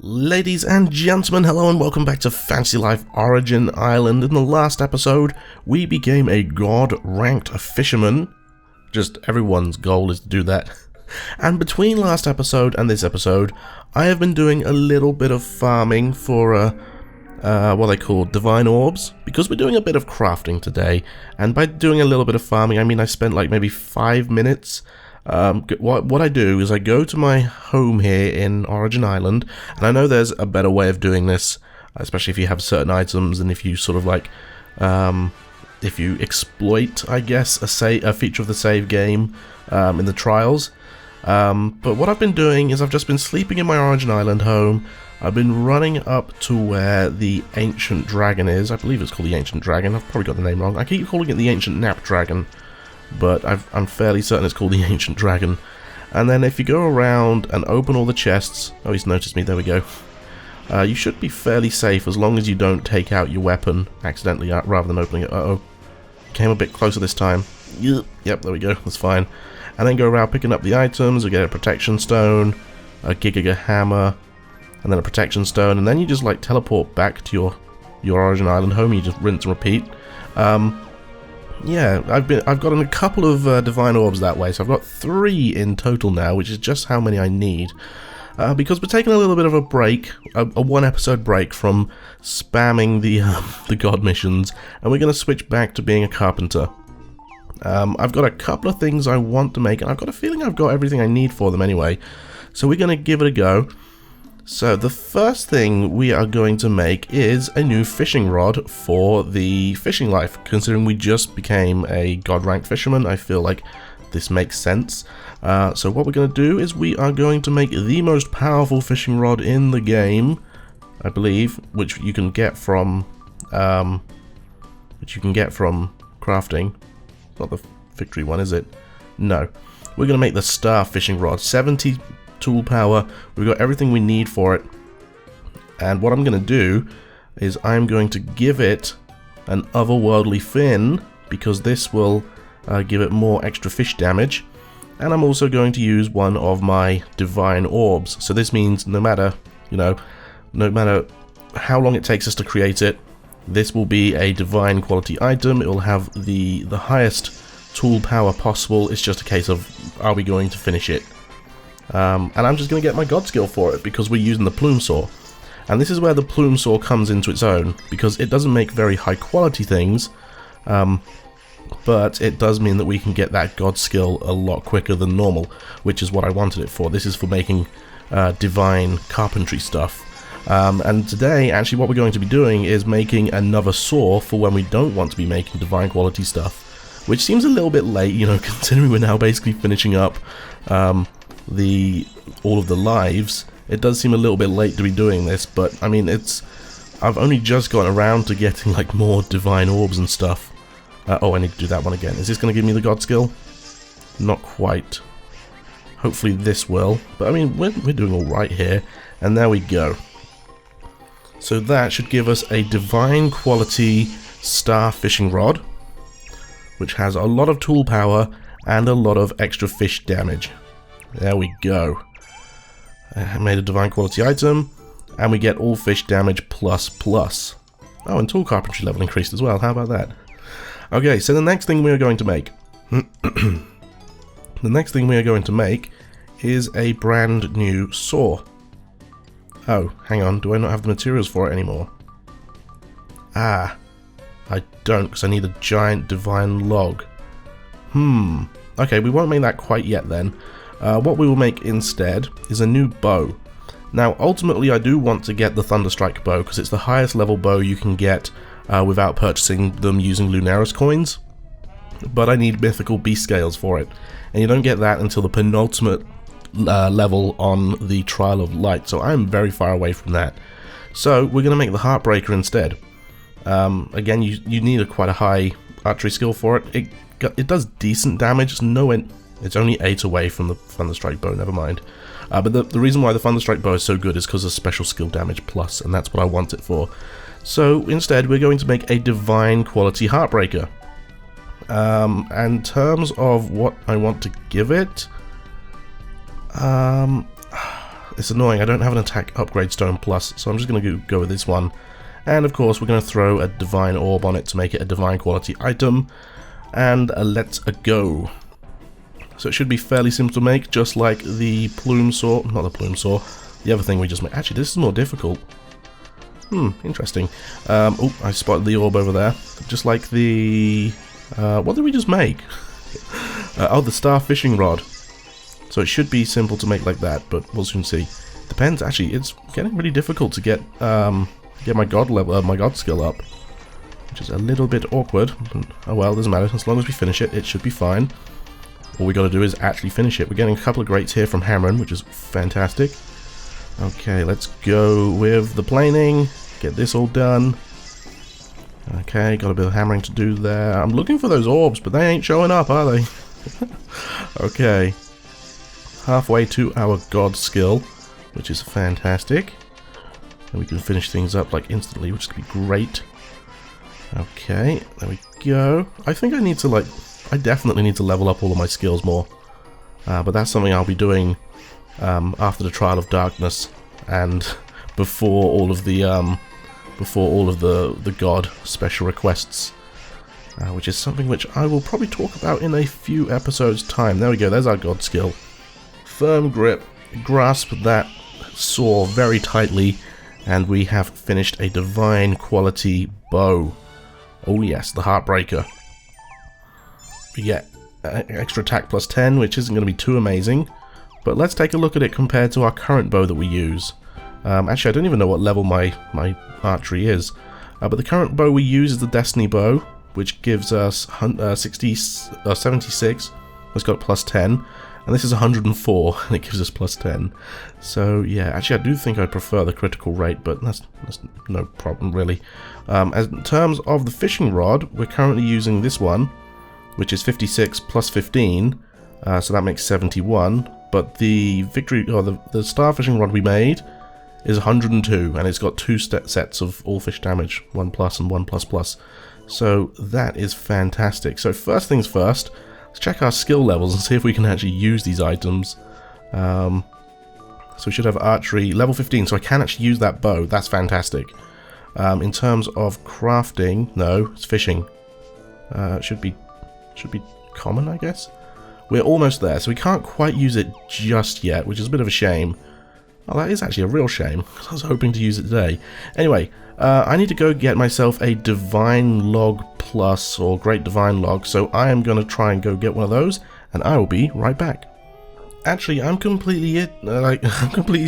Ladies and gentlemen, hello and welcome back to Fantasy Life Origin Island. In the last episode, we became a god-ranked fisherman. Just everyone's goal is to do that. And between last episode and this episode, I have been doing a little bit of farming for what they call divine orbs, because we're doing a bit of crafting today. And by doing a little bit of farming, I mean I spent like maybe 5 minutes. What I do is I go to my home here in Origin Island, and I know there's a better way of doing this, especially if you have certain items and if you sort of like, if you exploit, I guess, a feature of the save game in the trials. But what I've been doing is I've just been sleeping in my Origin Island home. I've been running up to where the Ancient Dragon is. I believe it's called the Ancient Dragon. I've probably got the name wrong. I keep calling it the Ancient Nap Dragon, but I'm fairly certain it's called the Ancient Dragon. And then if you go around and open all the chests... Oh, he's noticed me, there we go. You should be fairly safe as long as you don't take out your weapon accidentally rather than opening it. Uh-oh. Came a bit closer this time. Yep, there we go, that's fine. And then go around picking up the items. You get a protection stone, a Giga Hammer, and then a protection stone. And then you just like teleport back to your Origin Island home. You just rinse and repeat. Yeah, I've gotten a couple of divine orbs that way, so I've got 3 in total now, which is just how many I need. Because we're taking a little bit of a break, a 1-episode break from spamming the god missions, and we're going to switch back to being a carpenter. I've got a couple of things I want to make, and I've got a feeling I've got everything I need for them anyway, so we're going to give it a go. So the first thing we are going to make is a new fishing rod for the fishing life. Considering we just became a god-ranked fisherman, I feel like this makes sense. So what we're going to do is we are going to make the most powerful fishing rod in the game, I believe, which you can get from crafting. Not the victory one, is it? No. We're going to make the star fishing rod. 70 tool power, we've got everything we need for it, and what I'm going to do is I'm going to give it an otherworldly fin, because this will give it more extra fish damage, and I'm also going to use one of my divine orbs. So this means no matter how long it takes us to create it, this will be a divine quality item. It will have the highest tool power possible. It's just a case of, are we going to finish it? And I'm just going to get my god skill for it, because we're using the plume saw. And this is where the plume saw comes into its own, because it doesn't make very high quality things, but it does mean that we can get that god skill a lot quicker than normal, which is what I wanted it for. This is for making divine carpentry stuff. And today, actually, what we're going to be doing is making another saw for when we don't want to be making divine quality stuff, which seems a little bit late, you know, considering we're now basically finishing up all of the lives. It does seem a little bit late to be doing this, but I mean, I've only just gotten around to getting like more divine orbs and stuff. Oh, I need to do that one again. Is this going to give me the god skill? Not quite. Hopefully this will, but I mean, we're doing all right here, and there we go. So that should give us a divine quality star fishing rod, which has a lot of tool power and a lot of extra fish damage. There we go. I made a divine quality item, and we get all fish damage plus. Oh, and tool carpentry level increased as well. How about that? Okay, so the next thing we are going to make... the next thing we are going to make is a brand new saw. Oh, hang on. Do I not have the materials for it anymore? Ah, I don't, because I need a giant divine log. Okay, we won't make that quite yet then. What we will make instead is a new bow. Now, ultimately, I do want to get the Thunderstrike bow, because it's the highest level bow you can get without purchasing them using Lunaris coins. But I need mythical beast scales for it, and you don't get that until the penultimate level on the Trial of Light, so I'm very far away from that. So we're going to make the Heartbreaker instead. Again, you need quite a high archery skill for it. It does decent damage. It's only 8 away from the Thunderstrike bow, never mind. But the reason why the Thunderstrike bow is so good is because of special skill damage plus, and that's what I want it for. So instead, we're going to make a divine quality Heartbreaker. And in terms of what I want to give it, it's annoying, I don't have an attack upgrade stone plus, so I'm just going to go with this one. And of course we're going to throw a divine orb on it to make it a divine quality item. And let's go. So it should be fairly simple to make, just like the plume saw, not the plume saw, the other thing we just made. Actually, this is more difficult. Interesting. Oh, I spotted the orb over there. Just like the... what did we just make? Oh, the star fishing rod. So it should be simple to make like that, but we'll soon see. Depends, actually, it's getting really difficult to get my god level, my god skill up. Which is a little bit awkward. But, oh well, doesn't matter. As long as we finish it, it should be fine. All we got to do is actually finish it. We're getting a couple of greats here from Hammering, which is fantastic. Okay, let's go with the planing. Get this all done. Okay, got a bit of hammering to do there. I'm looking for those orbs, but they ain't showing up, are they? Okay. Halfway to our god skill, which is fantastic. And we can finish things up like instantly, which is going to be great. Okay, there we go. I think I need to I definitely need to level up all of my skills more. But that's something I'll be doing after the Trial of Darkness and before all of the god special requests, which is something which I will probably talk about in a few episodes' time. There we go. There's our god skill. Firm grip. Grasp that saw very tightly, and we have finished a divine quality bow. Oh yes, the Heartbreaker. We get extra attack plus 10, which isn't going to be too amazing, but let's take a look at it compared to our current bow that we use. Actually, I don't even know what level my archery is, but the current bow we use is the Destiny bow, which gives us 76. It's got plus 10, and this is 104, and it gives us plus 10. So yeah, actually I do think I prefer the critical rate, but that's no problem really. As in terms of the fishing rod, we're currently using this one, which is 56 plus 15, so that makes 71. But the victory, or the star fishing rod we made is 102, and it's got 2 sets of all fish damage, 1 plus and 1 plus plus. So that is fantastic. So first things first, let's check our skill levels and see if we can actually use these items. So we should have archery level 15, so I can actually use that bow. That's fantastic. In terms of crafting, no, it's fishing. Should be common, I guess. We're almost there, so we can't quite use it just yet, which is a bit of a shame. Oh, that is actually a real shame, because I was hoping to use it today. Anyway, I need to go get myself a Divine Log Plus, or Great Divine Log, so I am going to try and go get one of those, and I will be right back. Actually, I'm completely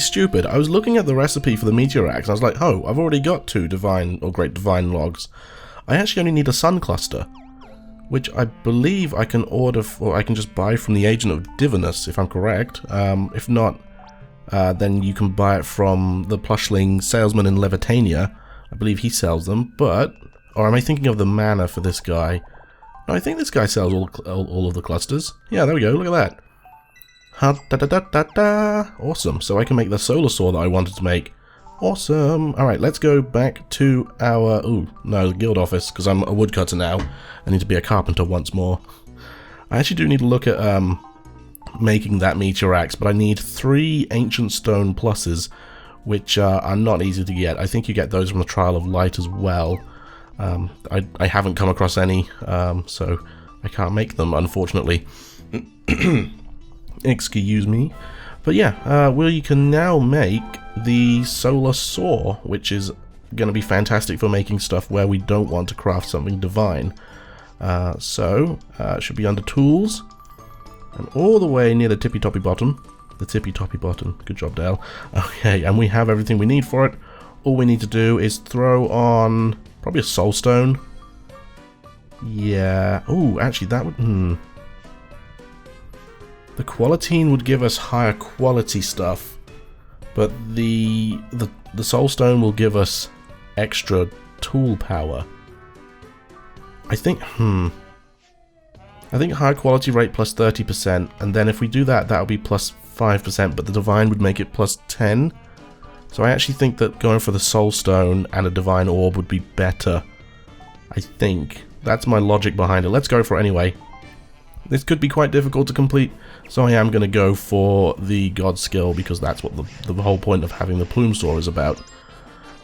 stupid. I was looking at the recipe for the Meteor Axe, and I was like, oh, I've already got 2 Divine or Great Divine Logs. I actually only need a Sun Cluster, which I believe I can order, or I can just buy from the Agent of Divinus, if I'm correct. If not, then you can buy it from the Plushling salesman in Levitania. I believe he sells them, but... Or am I thinking of the mana for this guy? No, I think this guy sells all of the clusters. Yeah, there we go, look at that. Ha-da-da-da-da-da! Awesome, so I can make the solar saw that I wanted to make. Awesome! Alright, let's go back to our... Ooh, no, the guild office, because I'm a woodcutter now. I need to be a carpenter once more. I actually do need to look at making that Meteor Axe, but I need 3 Ancient Stone Pluses, which are not easy to get. I think you get those from the Trial of Light as well. I haven't come across any, so I can't make them, unfortunately. Excuse me. But yeah, we can now make the Solar Saw, which is going to be fantastic for making stuff where we don't want to craft something divine. So, it should be under Tools, and all the way near the tippy-toppy bottom. The tippy-toppy bottom. Good job, Dale. Okay, and we have everything we need for it. All we need to do is throw on probably a Soul Stone. Yeah. Oh, actually, that would... The Qualitine would give us higher quality stuff, but the Soul Stone will give us extra tool power. I think, I think high quality rate plus 30%, and then if we do that, that'll be plus 5%, but the Divine would make it plus 10. So I actually think that going for the Soul Stone and a Divine Orb would be better. I think. That's my logic behind it. Let's go for it anyway. This could be quite difficult to complete, so I am going to go for the God skill because that's what the whole point of having the plume saw is about.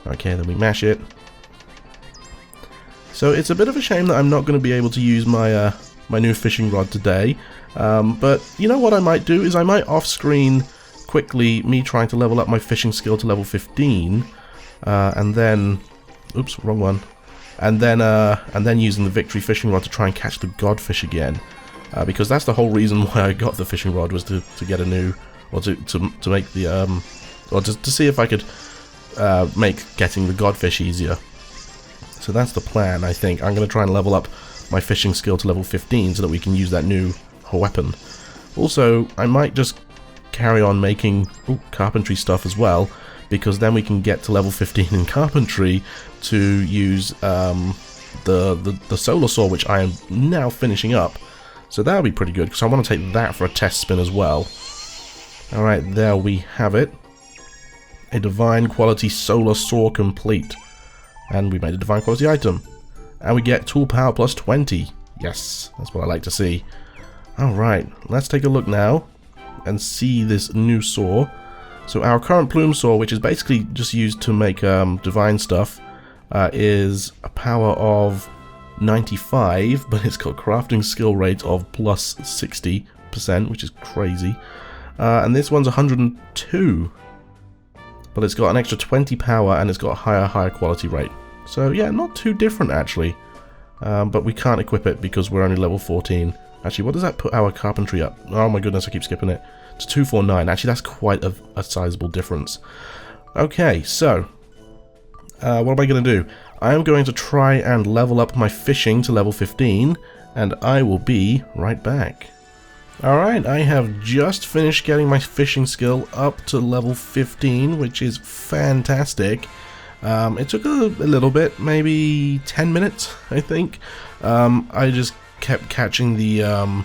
Okay, then we mash it. So it's a bit of a shame that I'm not going to be able to use my my new fishing rod today, but you know what I might do is I might off-screen quickly me trying to level up my fishing skill to level 15, and then, oops, wrong one, and then using the victory fishing rod to try and catch the godfish again, because that's the whole reason why I got the fishing rod, was to get a new, or to make the or to see if I could make getting the godfish easier. So that's the plan, I think. I'm going to try and level up my fishing skill to level 15 so that we can use that new weapon. Also, I might just carry on making carpentry stuff as well, because then we can get to level 15 in carpentry to use the solar saw, which I am now finishing up. So that'll be pretty good, because I want to take that for a test spin as well. Alright, there we have it. A divine quality solar saw complete. And we made a divine quality item. And we get tool power plus 20. Yes, that's what I like to see. Alright, let's take a look now and see this new saw. So our current plume saw, which is basically just used to make divine stuff, is a power of 95, but it's got crafting skill rate of plus 60%, which is crazy. And this one's 102. But it's got an extra 20 power and it's got a higher quality rate. So yeah, not too different actually. But we can't equip it because we're only level 14. Actually, what does that put our carpentry up? Oh my goodness, I keep skipping it. It's 249. Actually, that's quite a sizable difference. Okay, so what am I going to do? I am going to try and level up my fishing to level 15, and I will be right back. Alright, I have just finished getting my fishing skill up to level 15, which is fantastic. It took a little bit, maybe 10 minutes, I think. I just kept catching the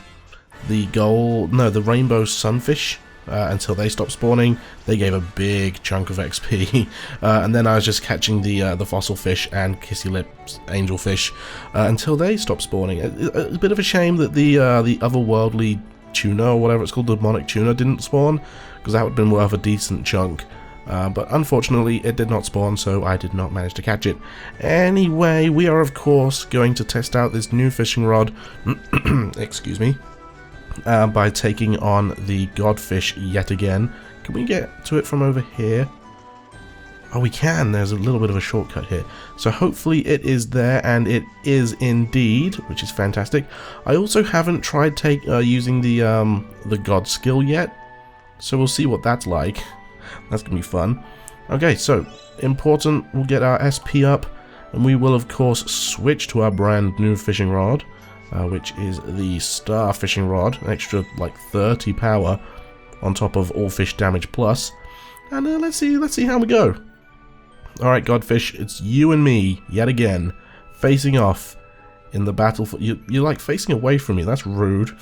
rainbow sunfish until they stopped spawning. They gave a big chunk of XP, and then I was just catching the fossil fish and kissy lips angelfish until they stopped spawning. A bit of a shame that the otherworldly tuna, or whatever it's called, the demonic tuna, didn't spawn, because that would have been worth a decent chunk. But unfortunately it did not spawn, so I did not manage to catch it. Anyway, we are of course going to test out this new fishing rod excuse me, by taking on the godfish yet again. Can we get to it from over here? Oh, we can. There's a little bit of a shortcut here. So hopefully it is there, and it is indeed, which is fantastic. I also haven't tried using the god skill yet, so we'll see what that's like. That's gonna be fun. Okay, so important, we'll get our SP up, and we will of course switch to our brand new fishing rod, which is the star fishing rod, an extra like 30 power on top of all fish damage plus. And let's see how we go. Alright, godfish, it's you and me yet again, facing off in the battle for you're like facing away from me. That's rude.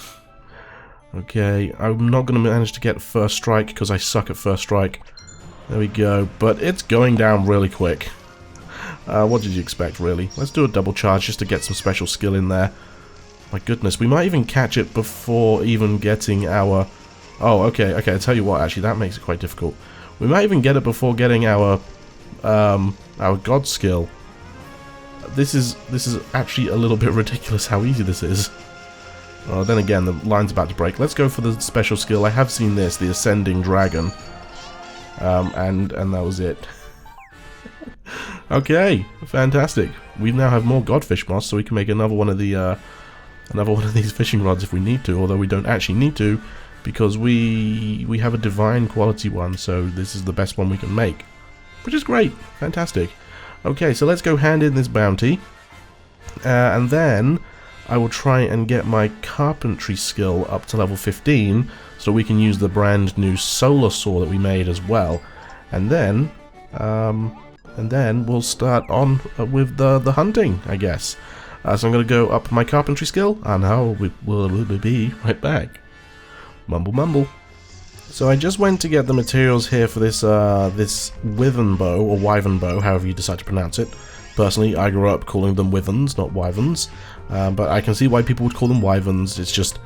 Okay, I'm not going to manage to get first strike because I suck at first strike. There we go, but it's going down really quick. What did you expect, really? Let's do a double charge just to get some special skill in there. My goodness, we might even catch it before even getting our... Oh, okay, I'll tell you what, actually, that makes it quite difficult. We might even get it before getting our god skill. This is actually a little bit ridiculous how easy this is. Oh, then again, the line's about to break. Let's go for the special skill. I have seen this, the Ascending Dragon. And that was it. Okay, fantastic. We now have more godfish moss, so we can make another one of these fishing rods if we need to. Although we don't actually need to, because we have a divine quality one. So this is the best one we can make, which is great, fantastic. Okay, so let's go hand in this bounty, and then I will try and get my carpentry skill up to level 15 so we can use the brand new solar saw that we made as well. And then we'll start on with the hunting, I guess. So I'm going to go up my carpentry skill, and we'll be right back. Mumble mumble. So I just went to get the materials here for this this wyvern bow, or wyvern bow, however you decide to pronounce it. Personally, I grew up calling them wyverns, not wyverns, but I can see why people would call them wyverns. It's just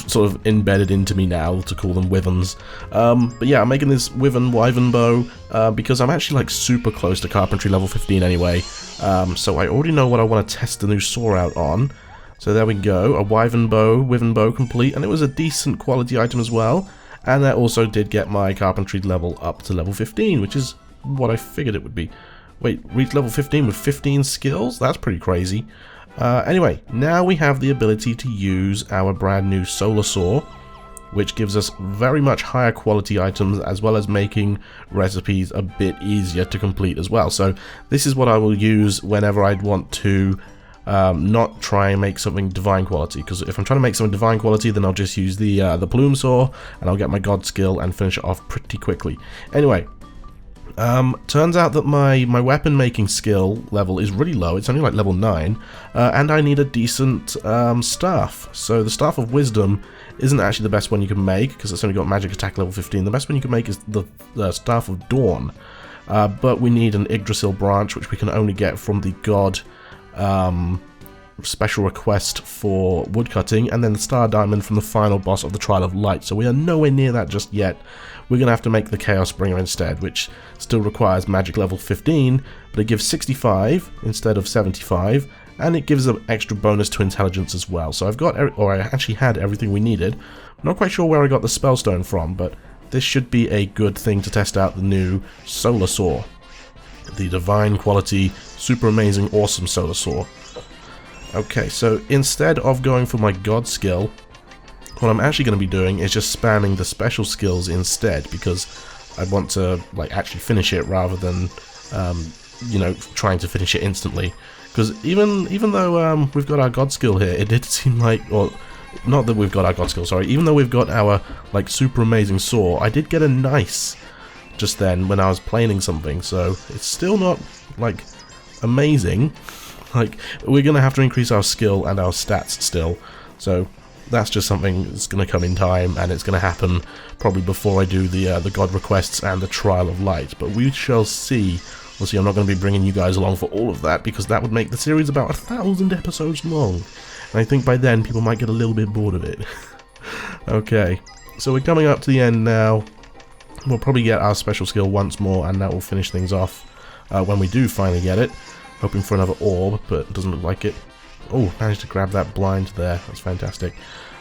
sort of embedded into me now to call them wyverns. But yeah, I'm making this wyvern bow because I'm actually like super close to carpentry level 15 anyway. So I already know what I want to test the new saw out on. So there we go, a wyvern bow complete, and it was a decent quality item as well. And that also did get my carpentry level up to level 15, which is what I figured it would be. Wait, reach level 15 with 15 skills? That's pretty crazy. Anyway, now we have the ability to use our brand new solar saw, which gives us very much higher quality items, as well as making recipes a bit easier to complete as well. So this is what I will use whenever I'd want to not try and make something divine quality, because if I'm trying to make something divine quality, then I'll just use the plume saw, and I'll get my god skill and finish it off pretty quickly. Anyway, turns out that my weapon making skill level is really low. It's only like level 9, and I need a decent staff. So the Staff of Wisdom isn't actually the best one you can make, because it's only got magic attack level 15. The best one you can make is the Staff of Dawn, but we need an Yggdrasil branch, which we can only get from the god special request for woodcutting, and then the Star Diamond from the final boss of the Trial of Light. So we are nowhere near that just yet. We're going to have to make the Chaos Bringer instead, which still requires magic level 15, but it gives 65 instead of 75, and it gives an extra bonus to intelligence as well. So I've got, or I actually had everything we needed. I'm not quite sure where I got the Spellstone from, but this should be a good thing to test out the new Solar Saw. The divine quality, super amazing, awesome solar saw. Okay, so instead of going for my god skill, what I'm actually going to be doing is just spamming the special skills instead, because I want to like actually finish it rather than you know, trying to finish it instantly. Because even though we've got our god skill here, it did seem like, or not that we've got our god skill, sorry, even though we've got our like super amazing saw, I did get a nice just then when I was planing something, so it's still not like amazing. Like, we're gonna have to increase our skill and our stats still, so that's just something that's gonna come in time, and it's gonna happen probably before I do the god requests and the Trial of Light, but we shall see. Obviously, I'm not going to be bringing you guys along for all of that, because that would make the series about 1,000 episodes long, and I think by then people might get a little bit bored of it. Okay, so we're coming up to the end now. We'll probably get our special skill once more, and that will finish things off when we do finally get it. Hoping for another orb, but it doesn't look like it. Oh, managed to grab that blind there. That's fantastic.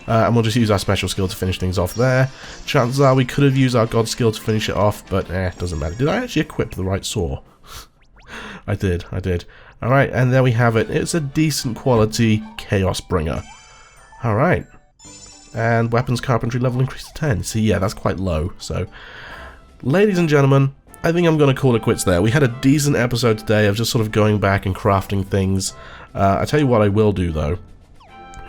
And we'll just use our special skill to finish things off there. Chances are we could have used our god skill to finish it off, but doesn't matter. Did I actually equip the right saw? I did. Alright, and there we have it. It's a decent quality Chaos Bringer. Alright. And weapons carpentry level increased to 10. So yeah, that's quite low. So, ladies and gentlemen, I think I'm going to call it quits there. We had a decent episode today of just sort of going back and crafting things. I tell you what I will do though.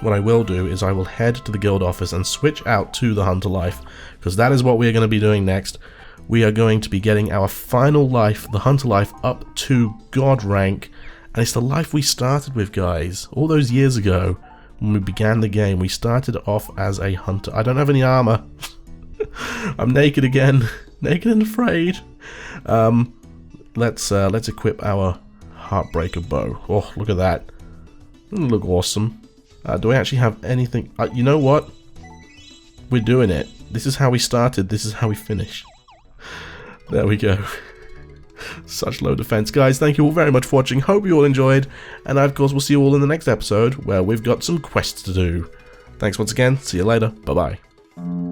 What I will do is I will head to the guild office and switch out to the Hunter Life, because that is what we are going to be doing next. We are going to be getting our final life, the Hunter Life, up to God rank, and it's the life we started with, guys. All those years ago, when we began the game, we started off as a hunter. I don't have any armor. I'm naked again, naked and afraid. Let's equip our Heartbreaker bow. Oh, look at that. Doesn't it look awesome? Do we actually have anything? You know what? We're doing it. This is how we started. This is how we finish. There we go. Such low defense. Guys, thank you all very much for watching. Hope you all enjoyed. And I, of course, will see you all in the next episode, where we've got some quests to do. Thanks once again. See you later. Bye-bye.